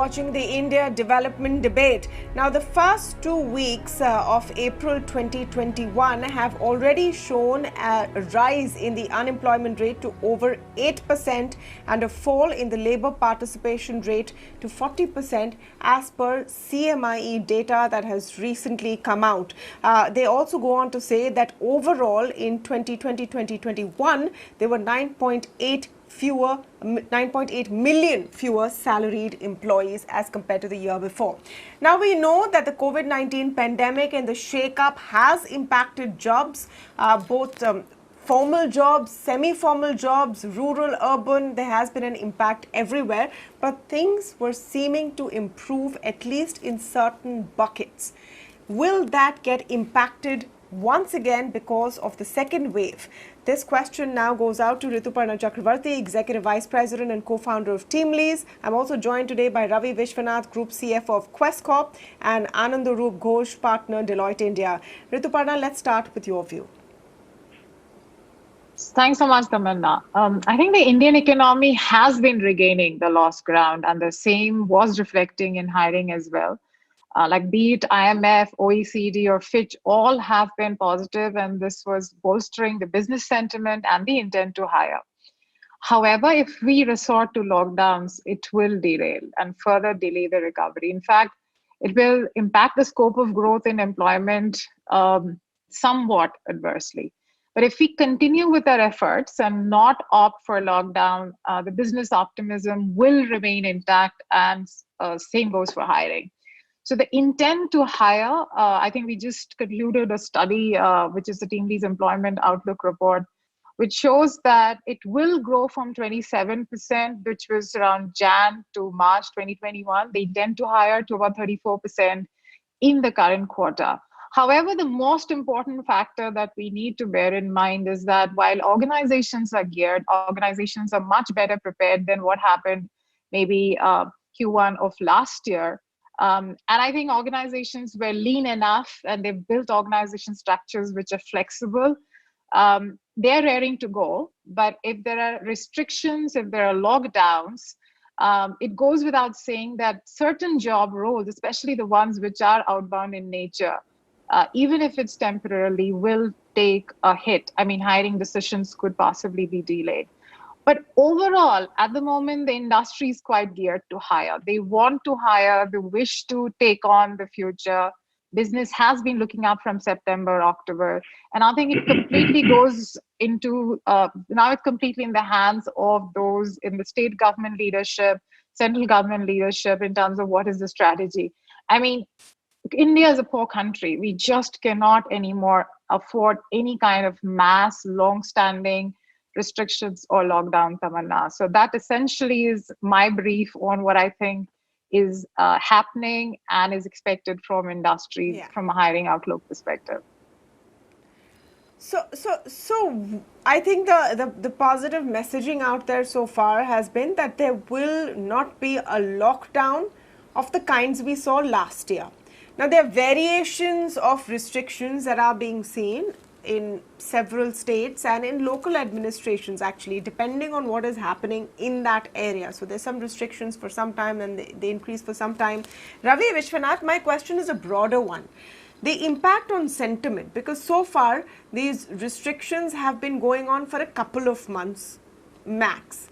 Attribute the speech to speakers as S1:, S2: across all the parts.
S1: watching the India development debate. Now, the first 2 weeks of April 2021 have already shown a rise in the unemployment rate to over 8% and a fall in the labor participation rate to 40% as per CMIE data that has recently come out. They also go on to say that overall in 2020-2021, there were 9.8 million fewer salaried employees as compared to the year before. Now, we know that the COVID-19 pandemic and the shake-up has impacted jobs, both formal jobs, semi-formal jobs, rural, urban. There has been an impact everywhere, but things were seeming to improve, at least in certain buckets. Will that get impacted once again because of the second wave? This question now goes out to Rituparna Chakraborty, Executive Vice President and Co-Founder of Teamlease. I'm also joined today by Ravi Vishwanath, Group CFO of Quess Corp, and Anandorup, Ghose partner, Deloitte India. Rituparna, let's start with your view.
S2: Thanks so much, Tamanna. I think the Indian economy has been regaining the lost ground, and the same was reflecting in hiring as well. Like be it IMF, OECD, or Fitch, all have been positive, and this was bolstering the business sentiment and the intent to hire. However, if we resort to lockdowns, it will derail and further delay the recovery. In fact, it will impact the scope of growth in employment somewhat adversely. But if we continue with our efforts and not opt for lockdown, the business optimism will remain intact, and same goes for hiring. So the intent to hire, I think we just concluded a study, which is the Teamlease Employment Outlook report, which shows that it will grow from 27%, which was around Jan to March 2021. They intend to hire to about 34% in the current quarter. However, the most important factor that we need to bear in mind is that while organizations are geared, organizations are much better prepared than what happened maybe Q1 of last year. And I think organizations were lean enough and they've built organization structures which are flexible. They're raring to go. But if there are restrictions, if there are lockdowns, it goes without saying that certain job roles, especially the ones which are outbound in nature, even if it's temporarily, will take a hit. I mean, hiring decisions could possibly be delayed. But overall, at the moment, the industry is quite geared to hire. They want to hire, they wish to take on the future. Business has been looking up from September, October. And I think it completely goes into, now it's completely in the hands of those in the state government leadership, central government leadership in terms of what is the strategy. I mean, India is a poor country. We just cannot anymore afford any kind of mass, long-standing restrictions or lockdown, Tamanna. So that essentially is my brief on what I think is happening and is expected from industry from a hiring outlook perspective.
S1: So I think the positive messaging out there so far has been that there will not be a lockdown of the kinds we saw last year. Now, there are variations of restrictions that are being seen in several states and in local administrations, actually, depending on what is happening in that area. So there's some restrictions for some time and they increase for some time. Ravi Vishwanath, my question is a broader one. The impact on sentiment, because so far these restrictions have been going on for a couple of months max.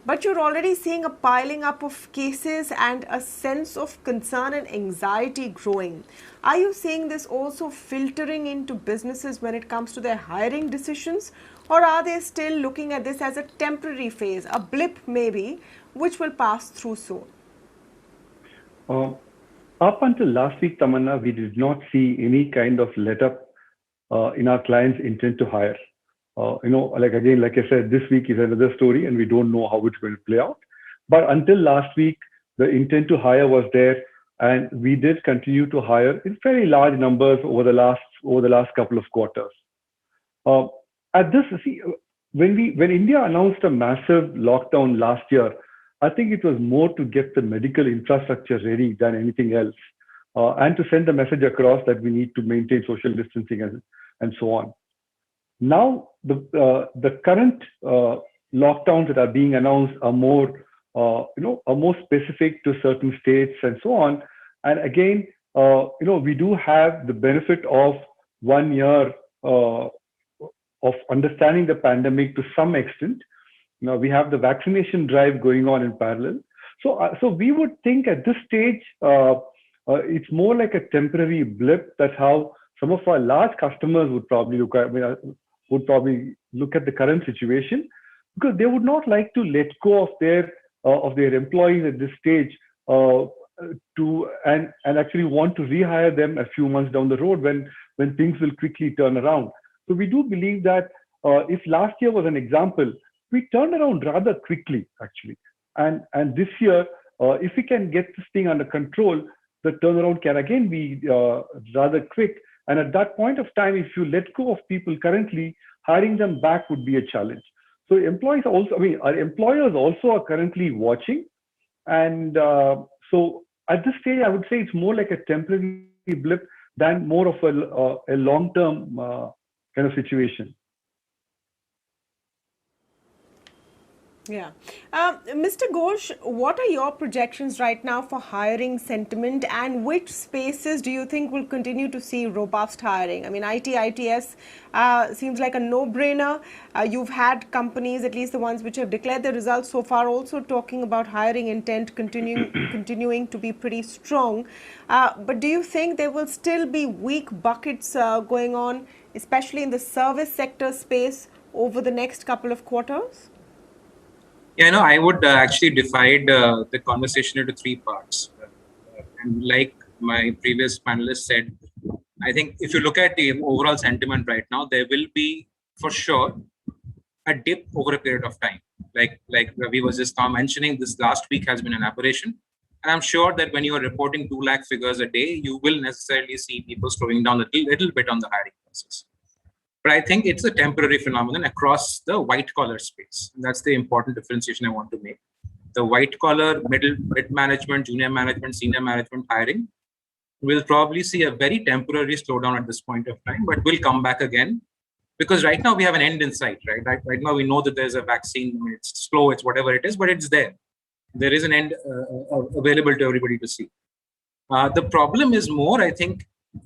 S1: But you're already seeing a piling up of cases and a sense of concern and anxiety growing. Are you seeing this also filtering into businesses when it comes to their hiring decisions? Or are they still looking at this as a temporary phase, a blip maybe, which will pass through soon?
S3: Up until last week, Tamanna, we did not see any kind of let up in our clients' intent to hire. Like I said, this week is another story and we don't know how it's going to play out. But until last week, the intent to hire was there, and we did continue to hire in very large numbers over the last couple of quarters. When India announced a massive lockdown last year, I think it was more to get the medical infrastructure ready than anything else, and to send the message across that we need to maintain social distancing and so on. Now, the current lockdowns that are being announced are more are more specific to certain states and so on. And again, we do have the benefit of 1 year of understanding the pandemic to some extent. Now we have the vaccination drive going on in parallel. So we would think at this stage, it's more like a temporary blip. That's how some of our large customers would probably look at, the current situation, because they would not like to let go of their employees at this stage and actually want to rehire them a few months down the road when things will quickly turn around. So we do believe that if last year was an example, we turned around rather quickly actually, and this year if we can get this thing under control, the turnaround can again be rather quick. And at that point of time, if you let go of people currently, hiring them back would be a challenge. So our employers also are currently watching. And so at this stage, I would say it's more like a temporary blip than more of a long-term kind of situation.
S1: Yeah. Mr. Ghose, what are your projections right now for hiring sentiment, and which spaces do you think will continue to see robust hiring? I mean, ITS seems like a no-brainer. You've had companies, at least the ones which have declared their results so far, also talking about hiring intent continuing to be pretty strong. But do you think there will still be weak buckets going on, especially in the service sector space, over the next couple of quarters?
S4: Yeah, no, I would actually divide the conversation into three parts. And like my previous panelist said, I think if you look at the overall sentiment right now, there will be, for sure, a dip over a period of time. Like Ravi was just now mentioning, this last week has been an aberration. And I'm sure that when you are reporting 2 lakh figures a day, you will necessarily see people slowing down a little bit on the hiring process. But I think it's a temporary phenomenon across the white collar space. And that's the important differentiation I want to make. The white collar, mid management, junior management, senior management hiring will probably see a very temporary slowdown at this point of time, but will come back again. Because right now we have an end in sight, right? Right now we know that there's a vaccine. I mean, it's slow, it's whatever it is, but it's there. There is an end available to everybody to see. The problem is more, I think,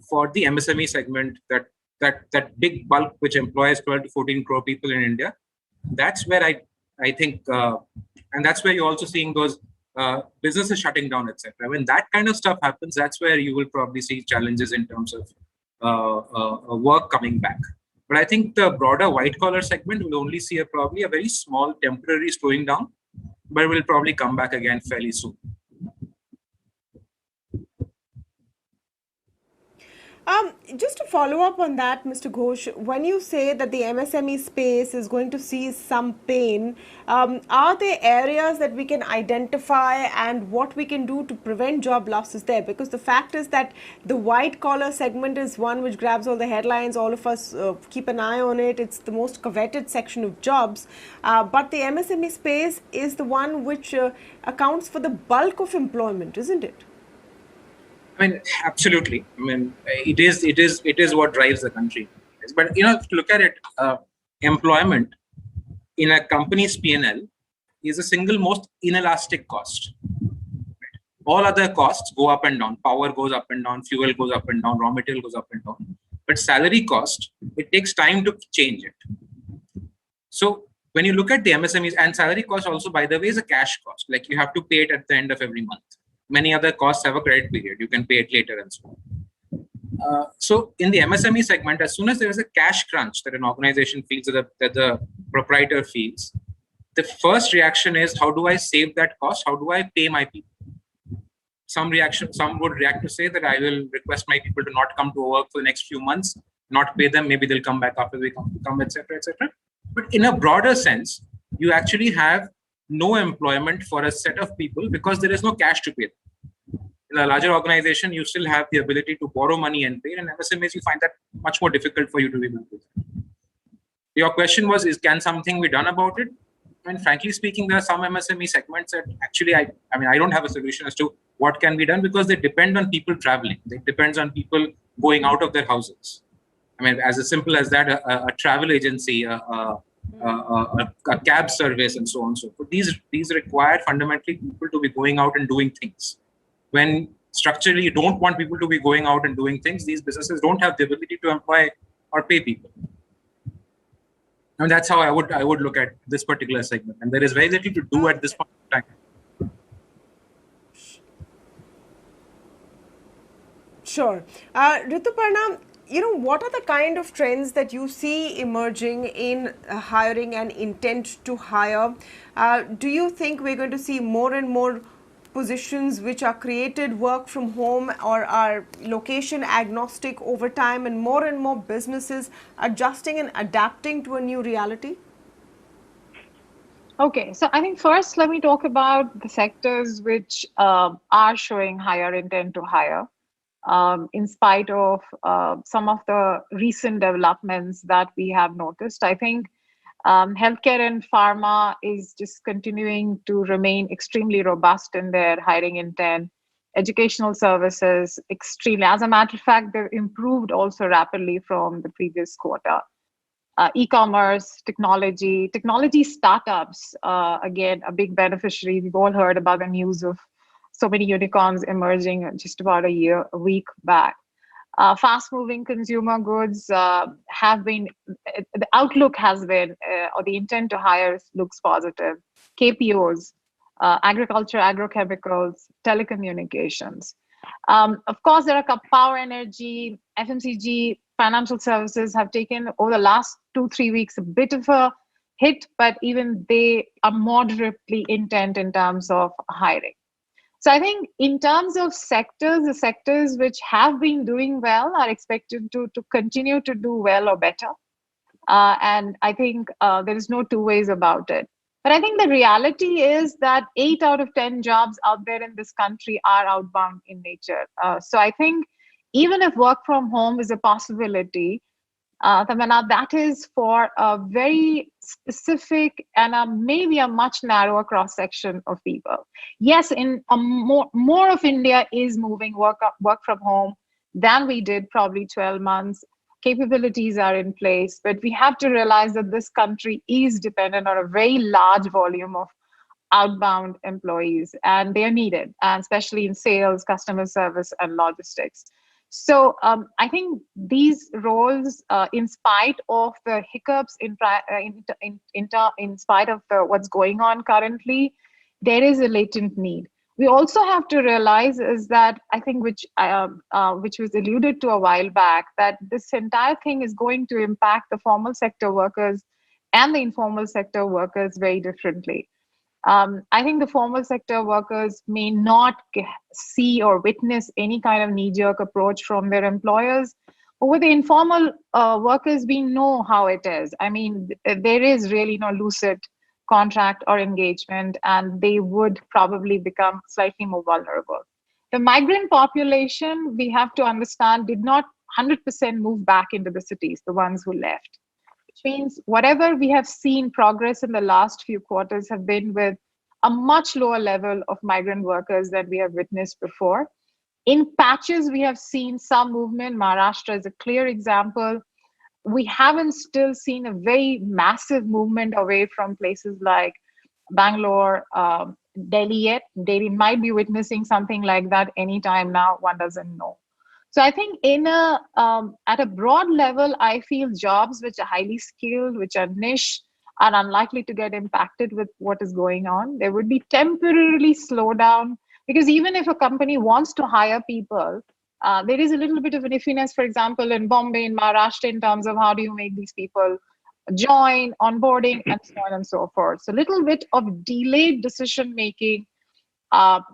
S4: for the MSME segment, that big bulk which employs 12 to 14 crore people in India. That's where I think, and that's where you're also seeing those businesses shutting down, etc. When that kind of stuff happens, that's where you will probably see challenges in terms of work coming back. But I think the broader white collar segment will only see probably a very small temporary slowing down, but will probably come back again fairly soon.
S1: Just to follow up on that, Mr. Ghose, when you say that the MSME space is going to see some pain, are there areas that we can identify and what we can do to prevent job losses there? Because the fact is that the white collar segment is one which grabs all the headlines. All of us keep an eye on it. It's the most coveted section of jobs. But the MSME space is the one which accounts for the bulk of employment, isn't it?
S4: I mean, absolutely. I mean, it is what drives the country. But if you look at it, employment in a company's P&L is the single most inelastic cost. All other costs go up and down. Power goes up and down. Fuel goes up and down. Raw material goes up and down. But salary cost, it takes time to change it. So when you look at the MSMEs, and salary cost also, by the way, is a cash cost. Like you have to pay it at the end of every month. Many other costs have a credit period. You can pay it later and so on. So in the MSME segment, as soon as there is a cash crunch that an organization feels, that the proprietor feels, the first reaction is, how do I save that cost? How do I pay my people? Some would react to say that I will request my people to not come to work for the next few months, not pay them. Maybe they'll come back after they come, etc., etc. But in a broader sense, you actually have no employment for a set of people because there is no cash to pay them. In a larger organization, you still have the ability to borrow money and pay. And MSMEs, you find that much more difficult for you to be able to do. Your question was, can something be done about it? And frankly speaking, there are some MSME segments that actually, I don't have a solution as to what can be done because they depend on people traveling. It depends on people going out of their houses. I mean, as simple as that, a travel agency, a cab service, and so on and so forth. These require fundamentally people to be going out and doing things. When structurally you don't want people to be going out and doing things, these businesses don't have the ability to employ or pay people. And that's how I would look at this particular segment. And there is very little to do at this point in time.
S1: Sure. Rituparna, what are the kind of trends that you see emerging in hiring and intent to hire? Do you think we're going to see more and more positions which are created work from home or are location agnostic over time, and more businesses adjusting and adapting to a new reality?
S2: Okay, so I think first let me talk about the sectors which are showing higher intent to hire. In spite of some of the recent developments that we have noticed, I think healthcare and pharma is just continuing to remain extremely robust in their hiring intent. Educational services, extremely. As a matter of fact, they've improved also rapidly from the previous quarter. E-commerce, technology startups, again, a big beneficiary. We've all heard about the news of so many unicorns emerging just about a week back. Fast-moving consumer goods have been, the outlook has been, or the intent to hire looks positive. KPOs, agriculture, agrochemicals, telecommunications. Of course, there are power, energy, FMCG, financial services have taken over the last 2-3 weeks a bit of a hit, but even they are moderately intent in terms of hiring. So I think in terms of sectors, the sectors which have been doing well are expected to continue to do well or better. And I think there is no two ways about it. But I think the reality is that 8 out of 10 jobs out there in this country are outbound in nature. So I think even if work from home is a possibility, Tamanna, that is for a very specific and maybe a much narrower cross section of people. Yes, in more of India is moving work from home than we did probably 12 months. Capabilities are in place, but we have to realize that this country is dependent on a very large volume of outbound employees, and they are needed, and especially in sales, customer service, and logistics. So I think these roles, in spite of the hiccups, in spite of what's going on currently, there is a latent need. We also have to realize is that I think which was alluded to a while back, that this entire thing is going to impact the formal sector workers and the informal sector workers very differently. I think the formal sector workers may not see or witness any kind of knee-jerk approach from their employers. But with the informal workers, we know how it is. I mean, there is really no lucid contract or engagement, and they would probably become slightly more vulnerable. The migrant population, we have to understand, did not 100% move back into the cities, the ones who left. Which means whatever we have seen progress in the last few quarters have been with a much lower level of migrant workers than we have witnessed before. In patches, we have seen some movement. Maharashtra is a clear example. We haven't still seen a very massive movement away from places like Bangalore, Delhi yet. Delhi might be witnessing something like that anytime now, one doesn't know. So I think at a broad level, I feel jobs which are highly skilled, which are niche, are unlikely to get impacted with what is going on. There would be temporarily slowdown, because even if a company wants to hire people, there is a little bit of an iffiness, for example, in Bombay, in Maharashtra, in terms of how do you make these people join, onboarding, and so on and so forth. So a little bit of delayed decision-making are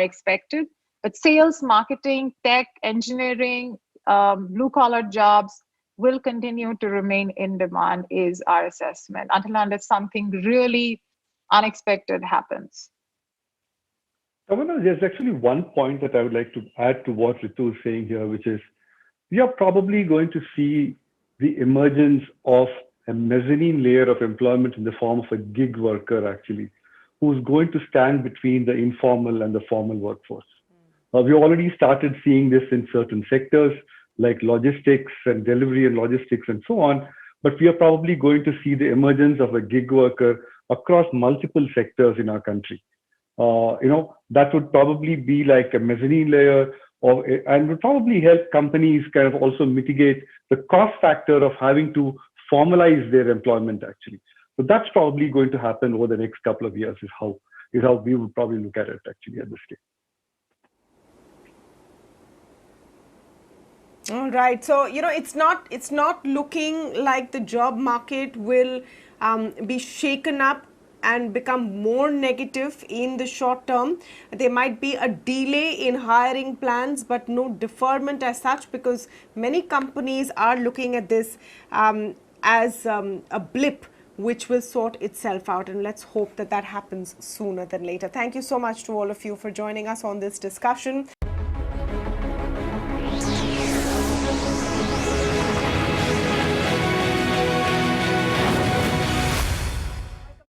S2: expected. But sales, marketing, tech, engineering, blue-collar jobs will continue to remain in demand is our assessment unless something really unexpected happens.
S3: Tamanna, there's actually one point that I would like to add to what Ritu is saying here, which is we are probably going to see the emergence of a mezzanine layer of employment in the form of a gig worker, actually, who's going to stand between the informal and the formal workforce. We already started seeing this in certain sectors like logistics and delivery and logistics and so on, but we are probably going to see the emergence of a gig worker across multiple sectors in our country. That would probably be like a mezzanine layer, and would probably help companies kind of also mitigate the cost factor of having to formalize their employment actually. So that's probably going to happen over the next couple of years is how we would probably look at it actually at this stage.
S1: All right. So, it's not looking like the job market will be shaken up and become more negative in the short term. There might be a delay in hiring plans, but no deferment as such, because many companies are looking at this as a blip which will sort itself out, and let's hope that that happens sooner than later. Thank you so much to all of you for joining us on this discussion.